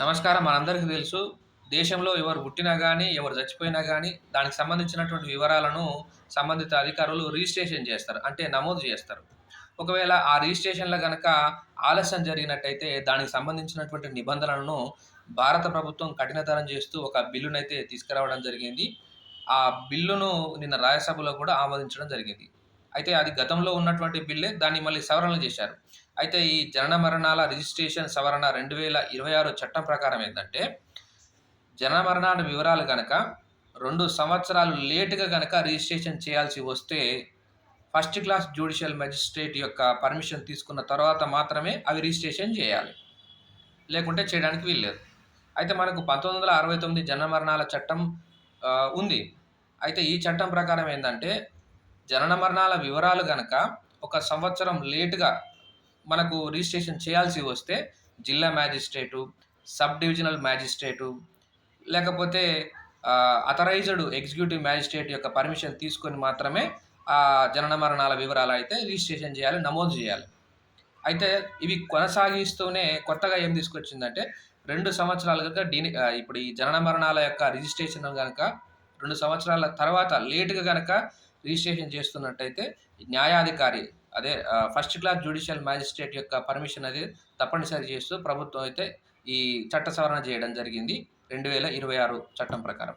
నమస్కారం. మనందరికీ తెలుసు. దేశంలో ఎవరు పుట్టినా గానీ, ఎవరు చచ్చిపోయినా గానీ, దానికి సంబంధించినటువంటి వివరాలను సంబంధిత అధికారులు రిజిస్ట్రేషన్ చేస్తారు. అంటే నమోదు చేస్తారు. ఒకవేళ ఆ రిజిస్ట్రేషన్‌లో గనక ఆలస్యం జరిగినట్టయితే, దానికి సంబంధించినటువంటి నిబంధనలను భారత ప్రభుత్వం కఠినతరం చేస్తూ ఒక బిల్లునైతే తీసుకురావడం జరిగింది. ఆ బిల్లును నిన్న రాజ్యసభలో కూడా ఆమోదించడం జరిగింది. అయితే అది గతంలో ఉన్నటువంటి బిల్లే. దాన్ని మళ్ళీ సవరణలు చేశారు. అయితే ఈ జనన మరణాల రిజిస్ట్రేషన్ సవరణ 2026 చట్టం ప్రకారం ఏందంటే, జనన మరణాల వివరాలు గనక 2 సంవత్సరాలు లేట్‌గా గనక రిజిస్ట్రేషన్ చేయాల్సి వస్తే, ఫస్ట్ క్లాస్ జ్యుడిషియల్ మేజిస్ట్రేట్ యొక్క పర్మిషన్ తీసుకున్న తర్వాత మాత్రమే అవి రిజిస్ట్రేషన్ చేయాలి. లేకుంటే చేయడానికి వీల్లేదు. అయితే మనకు 1969 జనన మరణాల చట్టం ఉంది. అయితే ఈ చట్టం ప్రకారం ఏందంటే, జనన మరణాల వివరాలు గనక ఒక సంవత్సరం లేట్‌గా మనకు రిజిస్ట్రేషన్ చేయాల్సి వస్తే, జిల్లా మ్యాజిస్ట్రేటు, సబ్ డివిజనల్ మ్యాజిస్ట్రేటు, లేకపోతే అథరైజ్డ్ ఎగ్జిక్యూటివ్ మ్యాజిస్ట్రేట్ యొక్క పర్మిషన్ తీసుకొని మాత్రమే జనన మరణాల వివరాలైతే రిజిస్ట్రేషన్ చేయాలి, నమోదు చేయాలి. అయితే ఇవి కొనసాగిస్తూనే కొత్తగా ఏం తీసుకొచ్చిందంటే, 2 సంవత్సరాలుగా ఇప్పుడు ఈ జనన మరణాల యొక్క రిజిస్ట్రేషన్ గనక 2 సంవత్సరాల తర్వాత లేట్‌గా గనక రిజిస్ట్రేషన్ చేస్తున్నట్టయితే, న్యాయాధికారి అదే ఫస్ట్ క్లాస్ జ్యుడిషియల్ మ్యాజిస్ట్రేట్ యొక్క పర్మిషన్ అనేది తప్పనిసరి చేస్తూ ప్రభుత్వం అయితే ఈ చట్ట సవరణ చేయడం జరిగింది. 2026 చట్టం ప్రకారం.